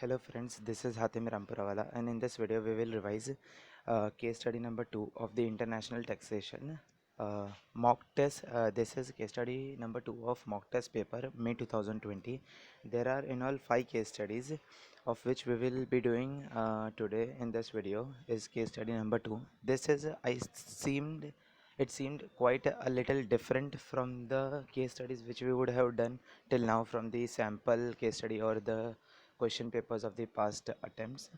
Hello friends, this is Hatim Rampurawala, and in this video we will revise case study number 2 of the international taxation mock test. This is case study number 2 of mock test paper May 2020. There are in all 5 case studies, of which we will be doing today in this video is case study number 2. This is it seemed quite a little different from the case studies which we would have done till now from the sample case study or the question papers of the past attempts.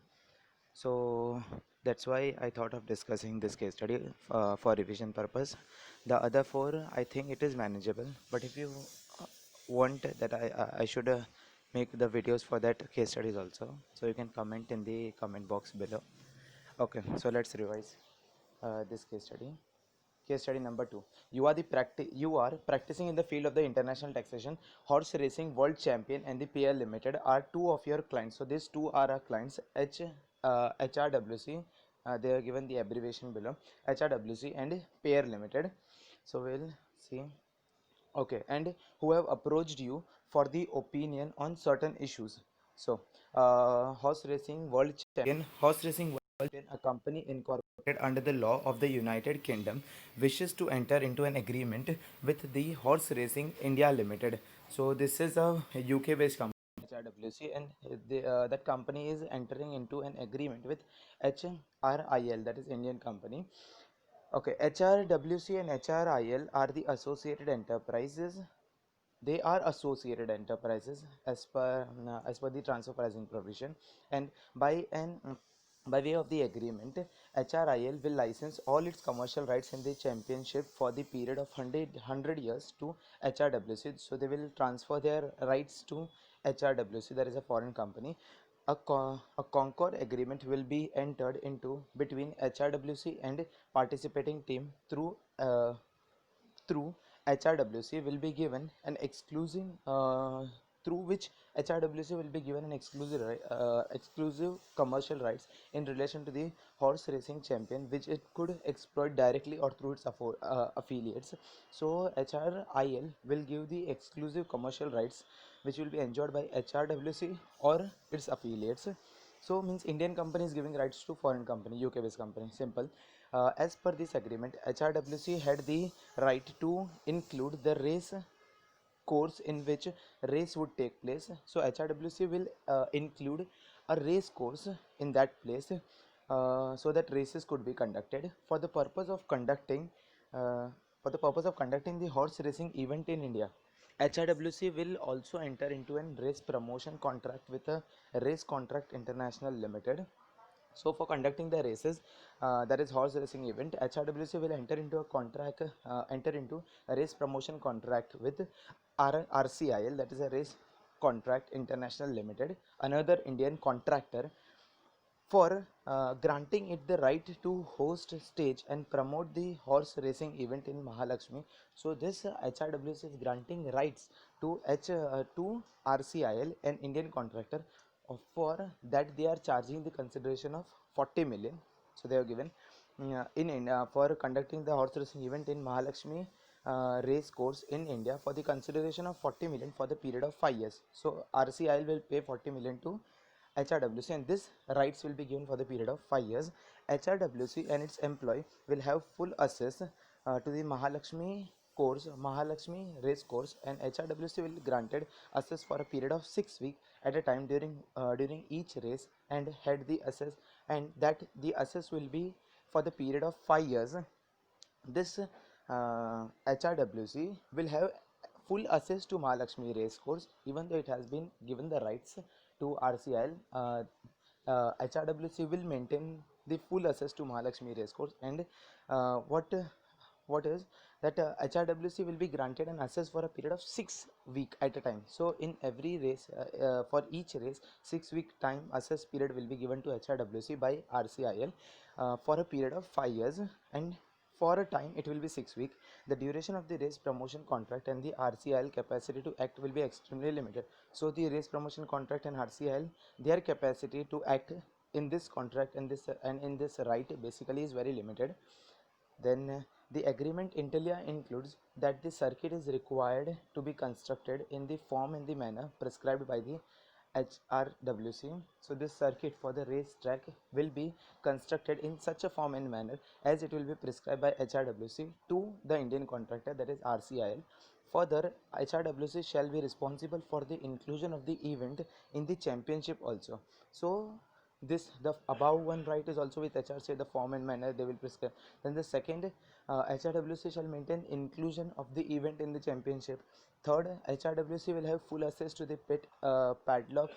So that's why I thought of discussing this case study for revision purpose. The other four, I think it is manageable, but if you uh, want that I should make the videos for that case studies also, so you can comment in the comment box below. Okay, so let's revise this case study. Case study number 2. You are practicing in the field of the international taxation. Horse Racing World Champion and the PL Limited are two of your clients. So these two are our clients. HRWC. They are given the abbreviation below. HRWC and Pair Limited. So we'll see. Okay, and who have approached you for the opinion on certain issues. So, Horse Racing World Champion, Horse Racing World Champion, a company incorporated under the law of the United Kingdom, wishes to enter into an agreement with the Horse Racing India Limited. So, this is a UK-based company, HRWC, and that company is entering into an agreement with HRIL, that is Indian company. Okay, HRWC and HRIL are the associated enterprises. They are associated enterprises as per the transfer pricing provision, and by way of the agreement, HRIL will license all its commercial rights in the championship for the period of 100 years to HRWC. So they will transfer their rights to HRWC, that is a foreign company. A Concord agreement will be entered into between HRWC and participating team through HRWC will be given an exclusive through which HRWC will be given an exclusive commercial rights in relation to the horse racing champion, which it could exploit directly or through its affiliates. So HRIL will give the exclusive commercial rights which will be enjoyed by HRWC or its affiliates. So means Indian company is giving rights to foreign company, UK based company. Simple. As per this agreement, HRWC had the right to include the race course in which race would take place. So HRWC will include a race course in that place, so that races could be conducted for the purpose of conducting the horse racing event in India. HRWC will also enter into a race promotion contract with a Race Contract International Limited. So for conducting the races, that is horse racing event, HRWC will enter into a race promotion contract with RCIL, that is a Race Contract International Limited, another Indian contractor, for granting it the right to host, stage and promote the horse racing event in Mahalakshmi. So this HRWC is granting rights to RCIL, an Indian contractor, for that they are charging the consideration of 40 million. So they have given for conducting the horse racing event in Mahalakshmi race course in India for the consideration of 40 million for the period of 5 years. So RCIL will pay 40 million to HRWC, and this rights will be given for the period of 5 years. HRWC and its employee will have full access to the Mahalakshmi race course, and HRWC will granted access for a period of 6 weeks at a time during each race, and had the access, and that the access will be for the period of 5 years. This HRWC will have full access to Mahalakshmi race course, even though it has been given the rights to RCIL. HRWC will maintain the full access to Mahalakshmi race course, and what is that HRWC will be granted an access for a period of 6 weeks at a time. So in every race, for each race, 6 week time access period will be given to HRWC by RCIL for a period of 5 years, and for a time it will be 6 weeks. The duration of the race promotion contract and the RCIL capacity to act will be extremely limited. So the race promotion contract and RCIL, their capacity to act in this contract and in this right basically is very limited. Then the agreement inter includes that the circuit is required to be constructed in the form and the manner prescribed by the HRWC. So this circuit for the racetrack will be constructed in such a form and manner as it will be prescribed by HRWC to the Indian contractor, that is RCIL. Further, HRWC shall be responsible for the inclusion of the event in the championship also. So this, the above one right is also with HRC, the form and manner they will prescribe. Then the second, HRWC shall maintain inclusion of the event in the championship. Third, HRWC will have full access to the pit, padlock,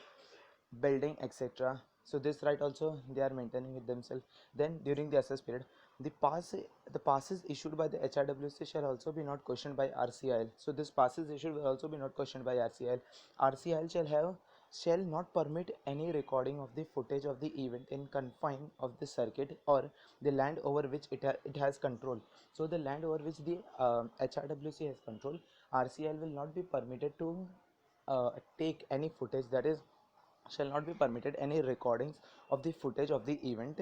building, etc. So this right also they are maintaining it themselves. Then during the access period, the passes issued by the HRWC shall also be not questioned by RCIL. So this passes issued will also be not questioned by RCIL. RCIL shall not permit any recording of the footage of the event in confine of the circuit or the land over which it has control. So the land over which the HRWC has control, RCIL will not be permitted to take any footage, that is shall not be permitted any recordings of the footage of the event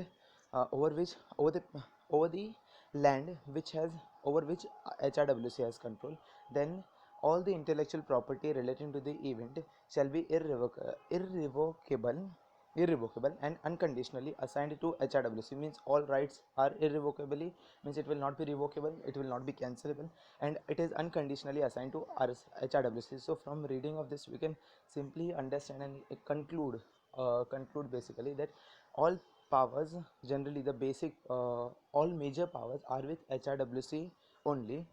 over the land which has over which HRWC has control. Then all the intellectual property relating to the event shall be irrevocable and unconditionally assigned to HRWC. Means all rights are irrevocably, means it will not be revocable, it will not be cancelable, and it is unconditionally assigned to HRWC. So from reading of this we can simply understand and conclude basically that all powers, generally the basic all major powers are with HRWC only.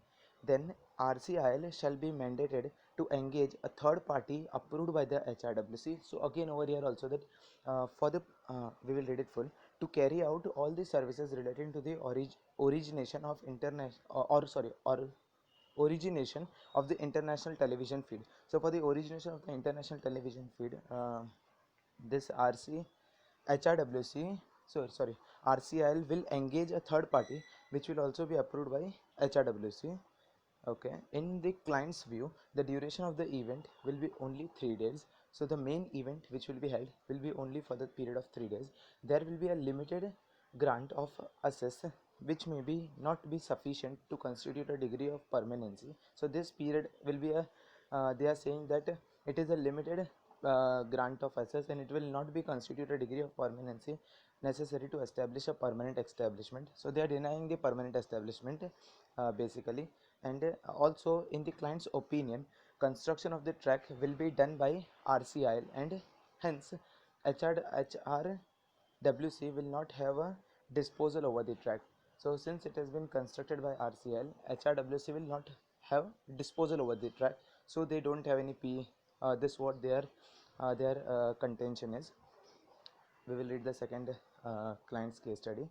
Then RCIL shall be mandated to engage a third party approved by the HRWC. So again over here also that for the we will read it full, to carry out all the services relating to the origination of origination of the international television feed. So for the origination of the international television feed, this RCIL will engage a third party which will also be approved by HRWC. Okay, in the client's view, the duration of the event will be only 3 days. So the main event which will be held will be only for the period of 3 days. There will be a limited grant of access which may be not be sufficient to constitute a degree of permanency. So this period will be a they are saying that it is a limited grant of access and it will not be constitute a degree of permanency necessary to establish a permanent establishment. So they are denying the permanent establishment basically. And also in the client's opinion, construction of the track will be done by RCIL and hence HRWC will not have a disposal over the track. So since it has been constructed by RCIL, HRWC will not have disposal over the track, so they don't have any P. This what their contention is. We will read the second client's case study.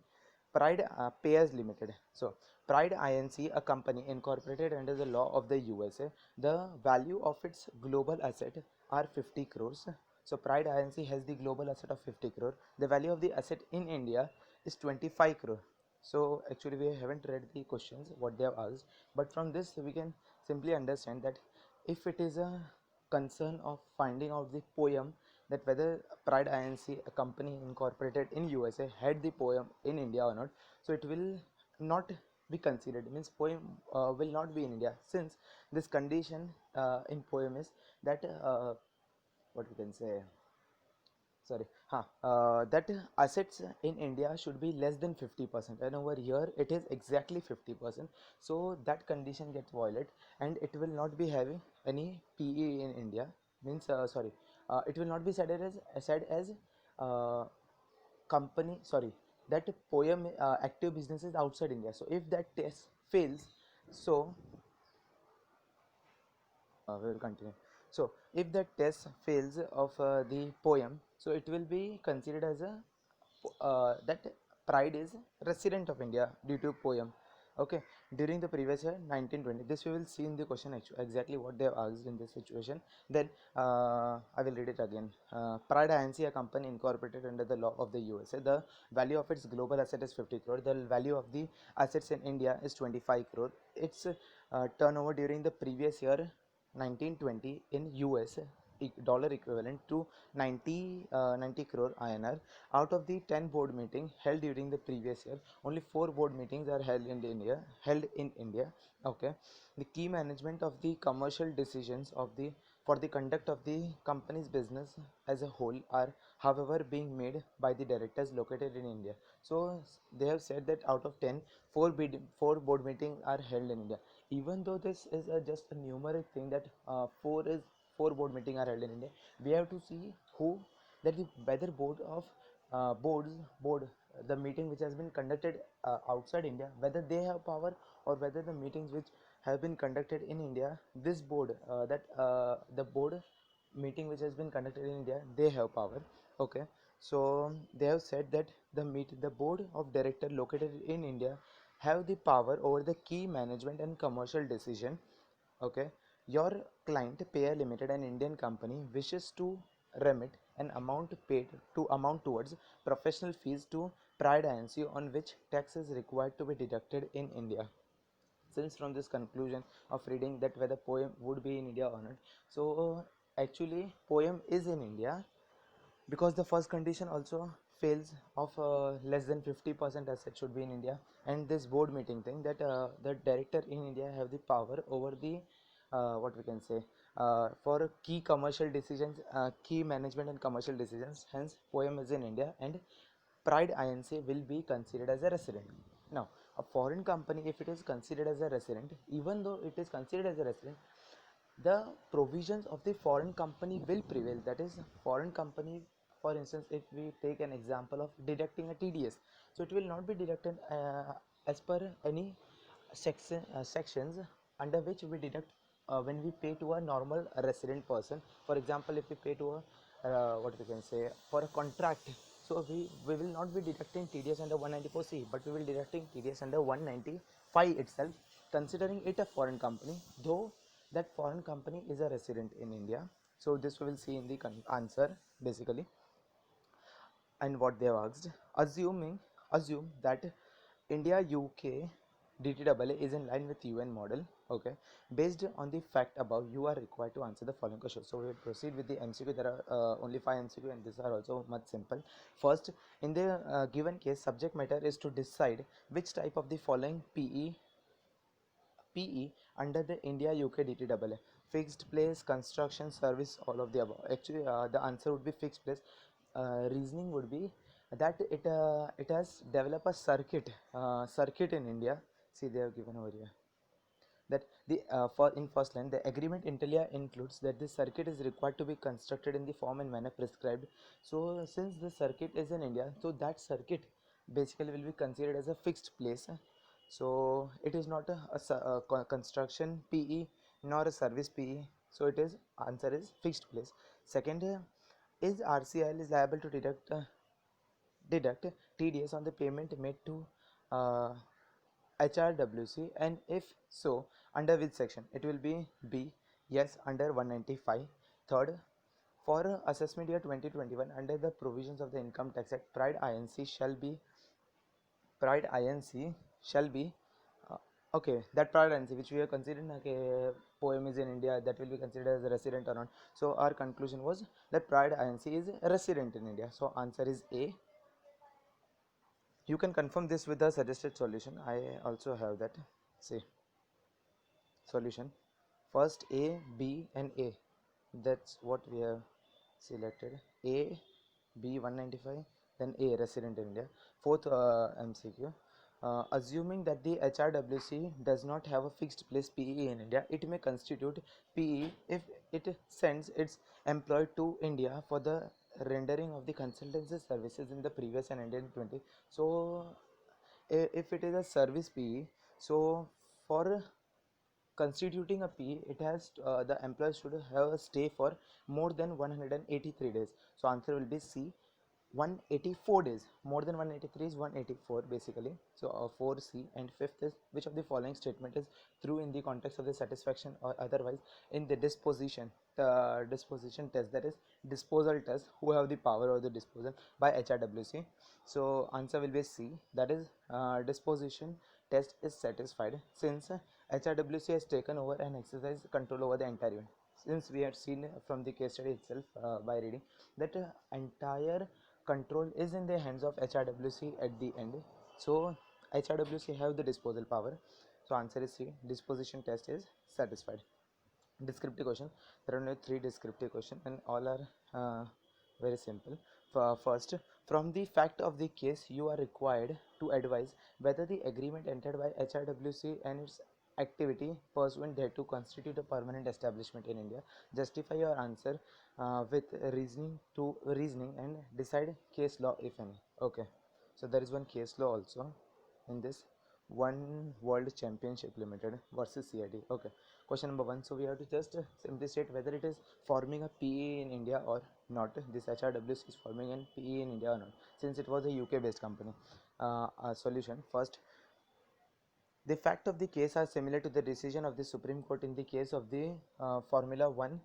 Pride Payers Limited. So Pride Inc., a company incorporated under the law of the USA. The value of its global asset are 50 crores. So Pride Inc. has the global asset of 50 crore. The value of the asset in India is 25 crore. So actually we haven't read the questions what they have asked, but from this we can simply understand that if it is a concern of finding out the poem, that whether Pride Inc., a company incorporated in USA, had the poem in India or not, so it will not be considered. Means poem will not be in India, since this condition in poem is that what we can say, that assets in India should be less than 50%, and over here it is exactly 50%. So that condition gets violated and it will not be having any PE in India. Means it will not be said as company, that poem active businesses outside India. So if that test fails, so we will continue. So if the test fails of the poem, so it will be considered as a that Pride is resident of India due to poem. Okay, during the previous year 1920, this we will see in the question exactly what they have asked in this situation. Then I will read it again. Pride Inc., a company incorporated under the law of the USA. The value of its global asset is 50 crore. The value of the assets in India is 25 crore. Its turnover during the previous year 1920 in US dollar equivalent to 90 crore INR. Out of the 10 board meetings held during the previous year, only 4 board meetings are held in India. Okay, the key management of the commercial decisions of the for the conduct of the company's business as a whole are however being made by the directors located in India. So they have said that out of 10, 4 board meetings are held in India. Even though this is just a numeric thing that 4 board meetings are held in India, we have to see who that the whether board of board the meeting which has been conducted outside India, whether they have power, or whether the meetings which have been conducted in India, this board that the board meeting which has been conducted in India, they have power. Okay, so they have said that the board of director located in India have the power over the key management and commercial decision. Okay, your client Payer Limited, an Indian company, wishes to remit an amount paid to amount towards professional fees to Pride Inc., on which tax is required to be deducted in India. Since from this conclusion of reading that whether poem would be in India or not, so actually poem is in India, because the first condition also fails of less than 50% asset should be in India, and this board meeting thing that the director in India have the power over the what we can say for key commercial decisions, key management and commercial decisions. Hence poem is in India, and Pride Inc. will be considered as a resident. Now a foreign company, if it is considered as a resident, even though it is considered as a resident, the provisions of the foreign company will prevail. That is, foreign company, for instance, if we take an example of deducting a TDS, so it will not be deducted as per any sections under which we deduct when we pay to a normal resident person. For example, if we pay to a what we can say for a contract, so we will not be deducting TDS under 194C, but we will deducting TDS under 195 itself, considering it a foreign company, though that foreign company is a resident in India. So this we will see in the answer basically. And what they have asked, assume that India UK DTAA is in line with UN model. Okay, based on the fact above, you are required to answer the following questions. So we will proceed with the MCQ. There are only 5 MCQ, and these are also much simple. First, in the given case, subject matter is to decide which type of the following PE under the India UK DTAA: fixed place, construction, service, all of the above. Actually, the answer would be fixed place. Reasoning would be that it has developed a circuit in India. See, they have given over here that the for in first line, the agreement inter alia includes that this circuit is required to be constructed in the form and manner prescribed. So since the circuit is in India, so that circuit basically will be considered as a fixed place. So it is not a construction PE nor a service PE, so it is answer is fixed place. Second, is RCIL is liable to deduct TDS on the payment made to uh, HRWC, and if so, under which section? It will be B, yes, under 195. Third, for assessment year 2021, under the provisions of the Income Tax Act, Pride Inc. shall be okay, that Pride Inc. which we have considered okay, poem is in India, that will be considered as a resident or not. So our conclusion was that Pride Inc. is a resident in India. So answer is A. You can confirm this with the suggested solution. I also have that. See, solution. First A, B and A. That's what we have selected. A, B 195, then A, resident in India. Fourth MCQ. Assuming that the HRWC does not have a fixed place PE in India, it may constitute PE if it sends its employee to India for the rendering of the consultancy services in the previous and ended 20. So if it is a service PE, so for constituting a PE, it has the employer should have a stay for more than 183 days. So answer will be C, 184 days. More than 183 is 184 basically. So 4C. And fifth is, which of the following statement is true in the context of the satisfaction or otherwise in the disposition test, that is disposal test, who have the power of the disposal by HRWC. So answer will be C, that is disposition test is satisfied since HRWC has taken over and exercised control over the entire event. Since we had seen from the case study itself by reading that entire control is in the hands of HRWC at the end. So HRWC have the disposal power. So answer is C, disposition test is satisfied. Descriptive question. There are only three descriptive questions, and all are very simple. First, from the fact of the case, you are required to advise whether the agreement entered by HRWC and its activity pursuant thereto constitute a permanent establishment in India. Justify your answer with reasoning and decide case law if any. Okay, so there is one case law also in this. One World Championship Limited versus CID. Okay, question number one. So we have to just simply state whether it is forming a PE in India or not. This HRWC is forming an PE in India or not, since it was a UK based company. Solution. First, the fact of the case are similar to the decision of the Supreme Court in the case of the Formula 1,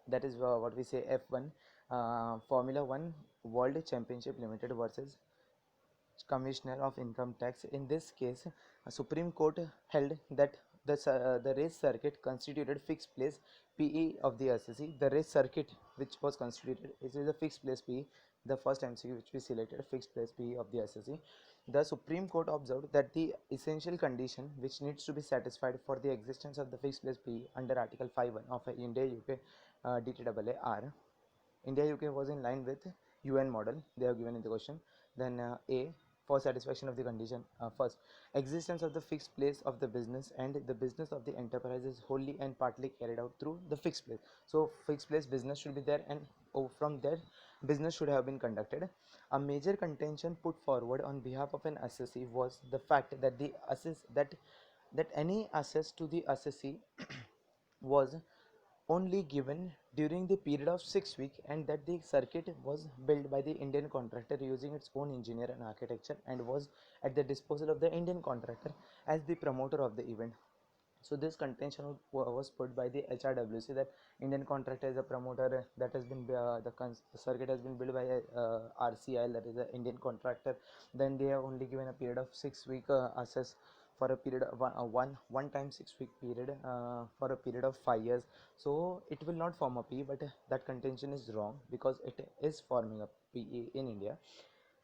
that is what we say F1, Formula 1 World Championship Limited versus Commissioner of Income Tax. In this case, Supreme Court held that the race circuit constituted fixed place PE of the SSC. The race circuit which was constituted is a fixed place PE. The first MCQ which we selected, fixed place PE of the SSC. The Supreme Court observed that the essential condition which needs to be satisfied for the existence of the fixed place PE under Article 5(1) of India UK DTAA India UK was in line with UN model they have given in the question. Then A, for satisfaction of the condition, first, existence of the fixed place of the business and the business of the enterprise is wholly and partly carried out through the fixed place. So fixed place business should be there, and from there business should have been conducted. A major contention put forward on behalf of an assessee was the fact that the that any access to the assessee was only given during the period of 6 weeks, and that the circuit was built by the Indian contractor using its own engineer and architecture and was at the disposal of the Indian contractor as the promoter of the event. So this contention was put by the HRWC that Indian contractor is a promoter, that has been the circuit has been built by RCI, that is an Indian contractor. Then they have only given a period of 6 week access for a period of one time 6 week period for a period of 5 years. So it will not form a PE, but that contention is wrong because it is forming a PE in India.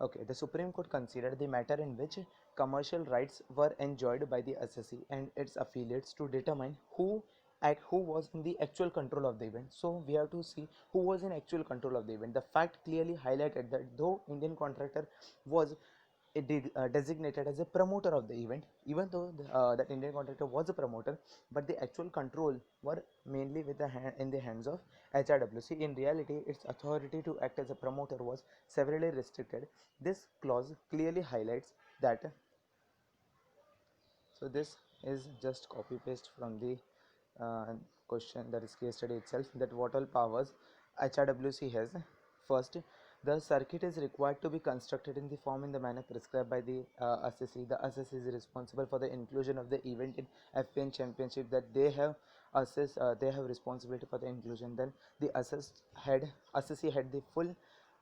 Okay, the Supreme Court considered the matter in which commercial rights were enjoyed by the SSC and its affiliates to determine who was in the actual control of the event. So we have to see who was in actual control of the event. The fact clearly highlighted that though Indian contractor was designated as a promoter of the event, even though that Indian contractor was a promoter, but the actual control were mainly with in the hands of HRWC. In reality, its authority to act as a promoter was severely restricted. This clause clearly highlights that. So this is just copy paste from the question, that is case study itself, that what all powers HRWC has. First, the circuit is required to be constructed in the form and the manner prescribed by the assessee. The assessee is responsible for the inclusion of the event in F1 championship, that they have they have responsibility for the inclusion. Then the assessee had the full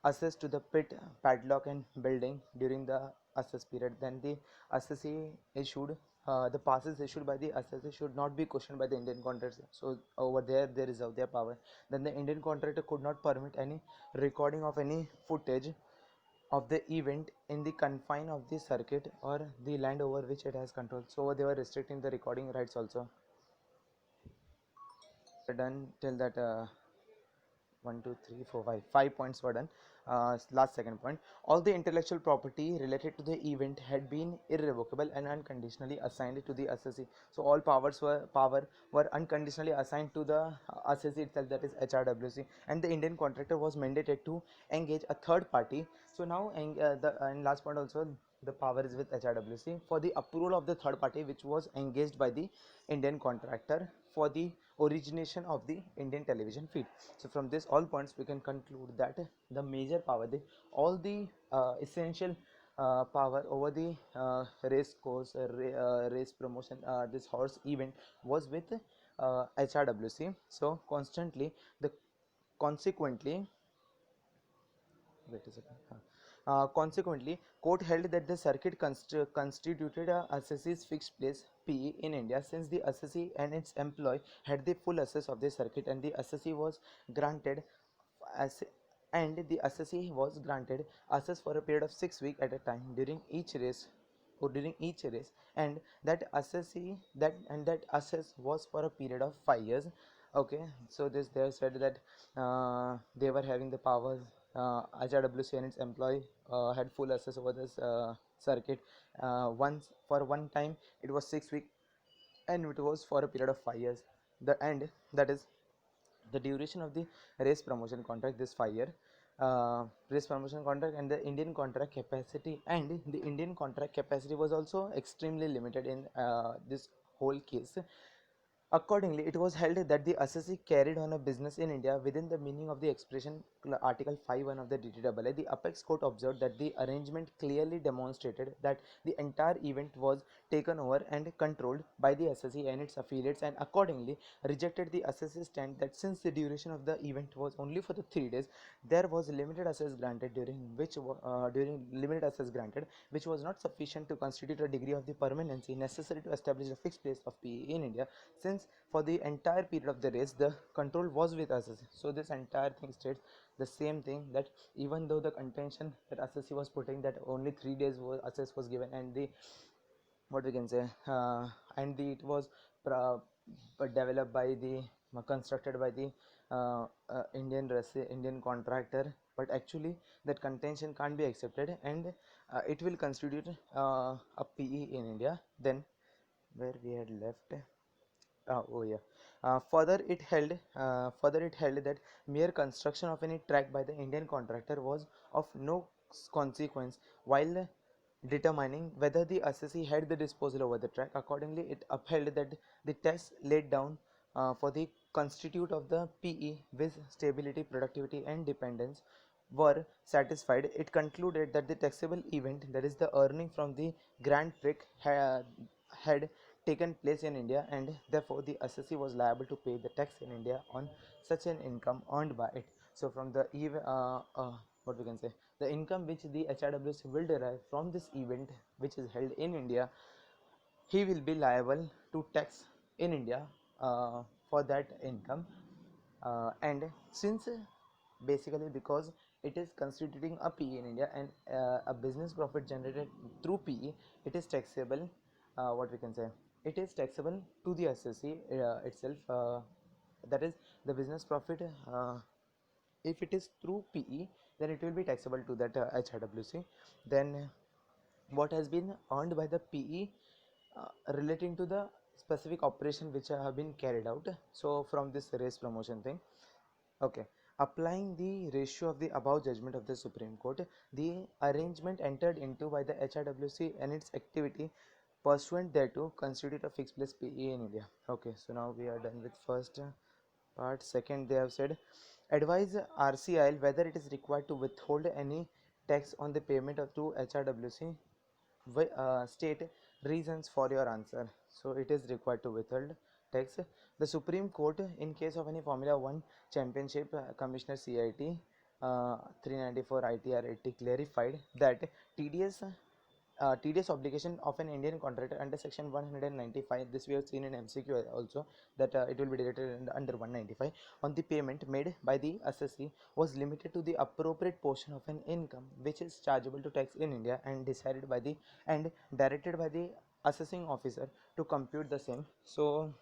access to the pit, padlock and building during the assess period. Then the assessee issued the passes issued by the assessee should not be questioned by the Indian contractor. So over there they reserve their power. Then the Indian contractor could not permit any recording of any footage of the event in the confine of the circuit or the land over which it has control. So they were restricting the recording rights also. Done till that 1 2 3 4 5 points were done. Last second point, all the intellectual property related to the event had been irrevocable and unconditionally assigned to the assessee. So all power were unconditionally assigned to the assessee itself, that is HRWC, and the Indian contractor was mandated to engage a third party. So now and last point also, the power is with HRWC for the approval of the third party which was engaged by the Indian contractor for the origination of the Indian television feed. So from this all points we can conclude that the major power, all the essential power over the race course, race promotion, this horse event was with HRWC. So consequently, wait a second. Consequently, court held that the circuit constituted a assessee's fixed place PE in India, since the assessee and its employee had the full access of the circuit, and the assessee was granted as the assessee was granted access for a period of 6 weeks at a time during each race and that assessee that and that access was for a period of 5 years. Okay, so this they have said that they were having the powers. HRWC and its employee had full access over this circuit. Once for one time, it was 6 weeks, and it was for a period of 5 years. The end, that is the duration of the race promotion contract, this 5 year race promotion contract, and the Indian contract capacity, and the Indian contract capacity was also extremely limited in this whole case. Accordingly, it was held that the assessee carried on a business in India within the meaning of the expression Article 5(1) of the DTAA. The Apex Court observed that the arrangement clearly demonstrated that the entire event was taken over and controlled by the assessee and its affiliates, and accordingly rejected the assessee's stand that since the duration of the event was only for the 3 days, there was limited access granted during limited access granted, which was not sufficient to constitute a degree of the permanency necessary to establish a fixed place of PE in India, since for the entire period of the race the control was with assessee. So this entire thing states the same thing, that even though the contention that assessee was putting that only 3 days was access was given, and the what we can say and the it was developed by the constructed by the Indian contractor, but actually that contention can't be accepted, and it will constitute a PE in India. Then where we had left, oh yeah. Further it held that mere construction of any track by the Indian contractor was of no consequence while determining whether the assessee had the disposal over the track. Accordingly, it upheld that the tests laid down for the constitute of the PE with stability, productivity, and dependence were satisfied. It concluded that the taxable event, that is the earning from the Grand Prix, had taken place in India, and therefore the assessee was liable to pay the tax in India on such an income earned by it. So from the what we can say, the income which the HRWC will derive from this event which is held in India, he will be liable to tax in India for that income. And since basically because it is constituting a PE in India, and a business profit generated through PE, it is taxable. What we can say, it is taxable to the assessee itself. That is the business profit. If it is through PE, then it will be taxable to that HRWC. Then what has been earned by the PE relating to the specific operation which have been carried out. So from this race promotion thing, okay, applying the ratio of the above judgment of the Supreme Court, the arrangement entered into by the HRWC and its activity pursuant thereto constitute a fixed place PE in India. Okay, so now we are done with first part. Second, they have said advise RCIL whether it is required to withhold any tax on the payment of to HRWC. State reasons for your answer. So it is required to withhold tax. The Supreme Court, in case of any Formula 1 championship, Commissioner CIT 394 ITR 80 clarified that TDS tedious obligation of an Indian contractor under section 195, this we have seen in MCQ also, that it will be deducted under 195 on the payment made by the assessee, was limited to the appropriate portion of an income which is chargeable to tax in India, and decided by the and directed by the assessing officer to compute the same. So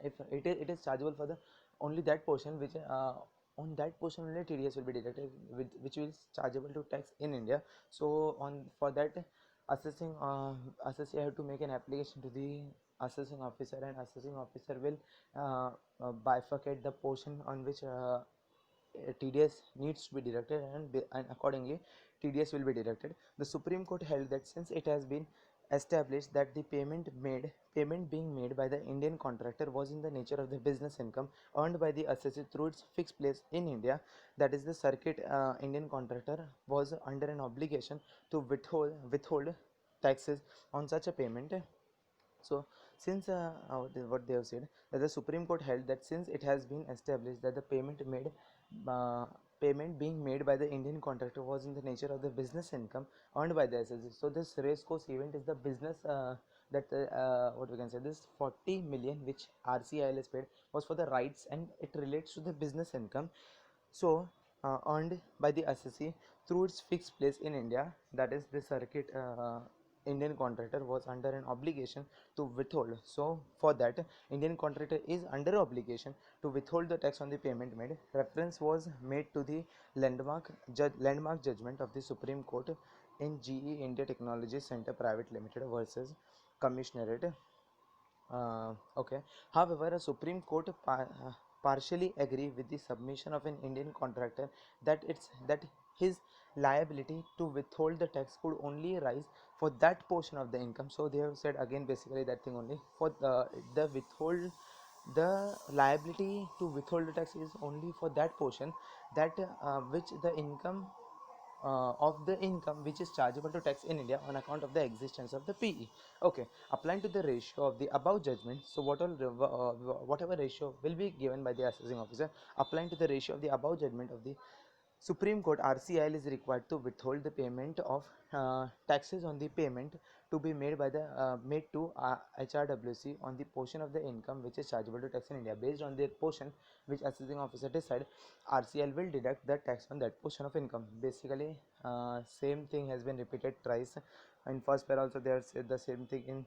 if it is chargeable for the only that portion which on that portion only TDS will be deducted, which is chargeable to tax in India. So on for that, assessee have to make an application to the assessing officer, and assessing officer will bifurcate the portion on which TDS needs to be deducted, and accordingly TDS will be deducted. The Supreme Court held that since it has been established that the payment being made by the Indian contractor was in the nature of the business income earned by the assessee through its fixed place in India, that is the circuit, Indian contractor was under an obligation to withhold taxes on such a payment. So since what they have said, that the Supreme Court held that since it has been established that the uh, payment being made by the Indian contractor was in the nature of the business income earned by the SSG. So this race course event is the business that what we can say, this 40 million which RCIL has paid was for the rights, and it relates to the business income. So earned by the assessee through its fixed place in India, that is the circuit. Indian contractor was under an obligation to withhold. So for that, Indian contractor is under obligation to withhold the tax on the payment made. Reference was made to the landmark judgment of the Supreme Court in GE India Technology Center Private Limited versus Commissionerate. Okay. However, a Supreme Court partially agree with the submission of an Indian contractor that his liability to withhold the tax could only rise for that portion of the income. So they have said again basically that thing only for the withhold the liability to withhold the tax is only for that portion that which the income of the income which is chargeable to tax in India on account of the existence of the PE. Okay, applying to the ratio of the above judgment. So whatever ratio will be given by the assessing officer, applying to the ratio of the above judgment of the Supreme Court, RCIL is required to withhold the payment of taxes on the payment to be made by the made to HRWC on the portion of the income which is chargeable to tax in India. Based on the portion which assessing officer decide, RCIL will deduct the tax on that portion of income. Basically, same thing has been repeated twice. In first para also they have said the same thing, in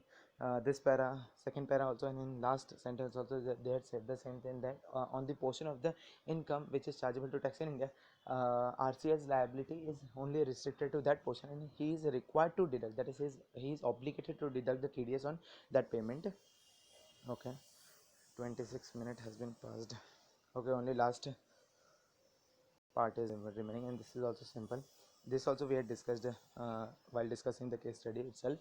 this para, second para also, and in last sentence also they had said the same thing, that on the portion of the income which is chargeable to tax in India, RCI's liability is only restricted to that portion and he is required to deduct, that is he is obligated to deduct the TDS on that payment. Okay, 26 minutes has been passed. Okay, only last part is remaining, and this is also simple. This also we had discussed while discussing the case study itself.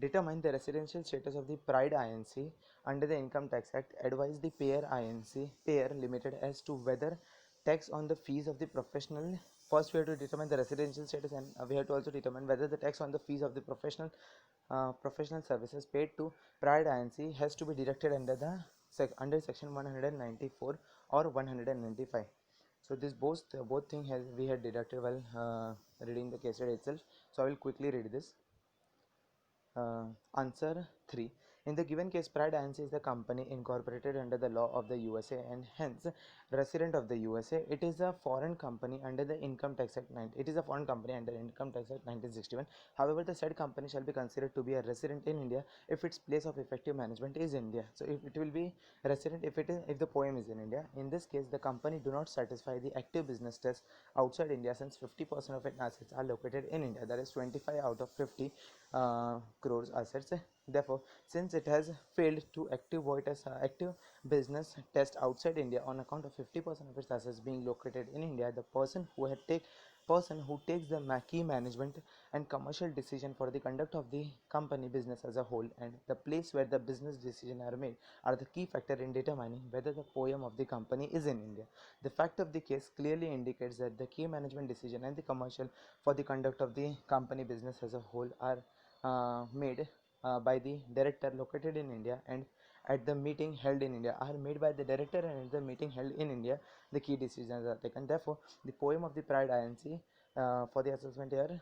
Determine the residential status of the Pride Inc. under the Income Tax Act. Advise the payer limited as to whether tax on the fees of the professional. First, we have to determine the residential status, and we have to also determine whether the tax on the fees of the professional services paid to Pride Inc. has to be deducted under the under section 194 or 195. So this both thing has we had deducted while reading the case study itself. So I will quickly read this. Answer 3. In the given case, Pride Inc. is the company incorporated under the law of the USA and hence resident of the USA. It is a foreign company under the Income Tax Act 1961. However, the said company shall be considered to be a resident in India if its place of effective management is India. So if it will be resident if the poem is in India. In this case, the company do not satisfy the active business test outside India, since 50% of its assets are located in India, that is 25 out of 50 crores assets. Therefore, since it has failed to active business test outside India on account of 50% of its assets being located in India, the person who takes the key management and commercial decision for the conduct of the company business as a whole, and the place where the business decisions are made, are the key factor in determining whether the poem of the company is in India. The fact of the case clearly indicates that the key management decision and the commercial for the conduct of the company business as a whole are made by the director located in India, and at the meeting held in India are made by the director, and at the meeting held in India the key decisions are taken. Therefore, the poem of the Pride Inc. For the assessment year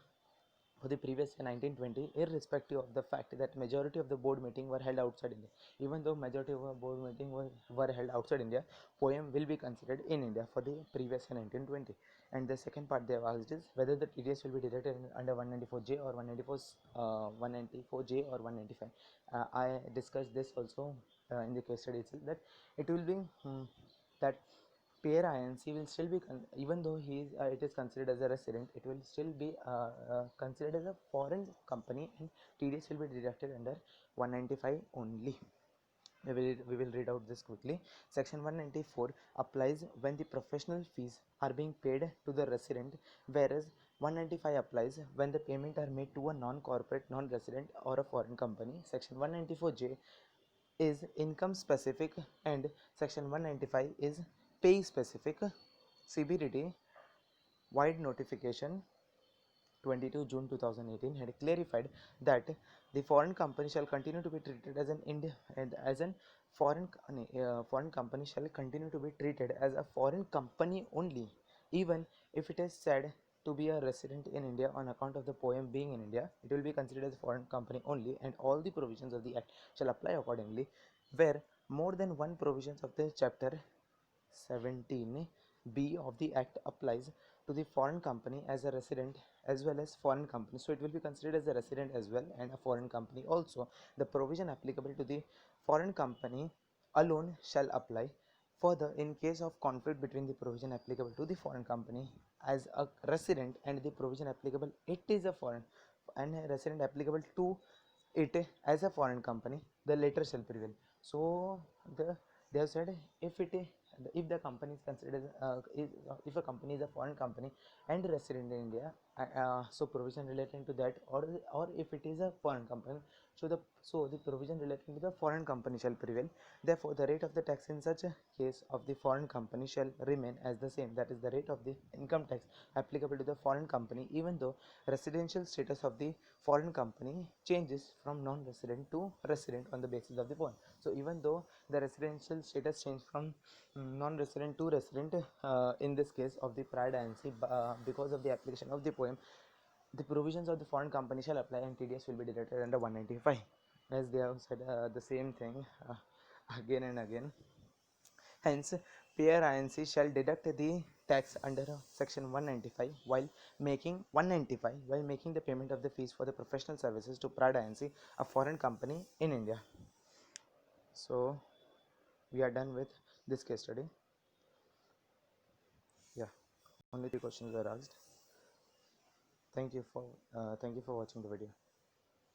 for the previous year 1920, irrespective of the fact that majority of the board meeting were held outside India. Even though majority of the board meeting were held outside India, poem will be considered in India for the previous year 1920. And the second part they have asked is whether the TDS will be deducted under 194J or 194J or 195. I discussed this also in the case study itself, that it will be that Payer INC will still be even though it is considered as a resident, it will still be considered as a foreign company, and TDS will be deducted under 195 only. We will read out this quickly. Section 194 applies when the professional fees are being paid to the resident, whereas 195 applies when the payment are made to a non-corporate, non-resident or a foreign company. Section 194J is income specific and section 195 is pay specific. CBDT wide notification 22 June 2018 had clarified that the foreign company shall continue to be treated as an foreign company shall continue to be treated as a foreign company only, even if it is said to be a resident in India on account of the poem being in India. It will be considered as a foreign company only, and all the provisions of the act shall apply accordingly. Where more than one provisions of the chapter 17B of the act applies, to the foreign company as a resident as well as foreign company. So it will be considered as a resident as well and a foreign company also. The provision applicable to the foreign company alone shall apply. Further, in case of conflict between the provision applicable to the foreign company as a resident and the provision applicable it is a foreign and a resident applicable to it as a foreign company, the latter shall prevail. So they have said if the company is considered if a company is a foreign company and resident in India, so provision relating to that, or if it is a foreign company, so the provision relating to the foreign company shall prevail. Therefore, the rate of the tax in such a case of the foreign company shall remain as the same, that is the rate of the income tax applicable to the foreign company, even though residential status of the foreign company changes from non-resident to resident on the basis of the point. So even though the residential status change from non-resident to resident in this case of the prior diancy, because of the application of the poem, the provisions of the foreign company shall apply and TDS will be deducted under 195, as they have said the same thing again and again. Hence, payer INC shall deduct the tax under section 195 while making the payment of the fees for the professional services to Prad INC, a foreign company in India. So we are done with this case study. Yeah, only 3 questions were asked. Thank you for watching the video.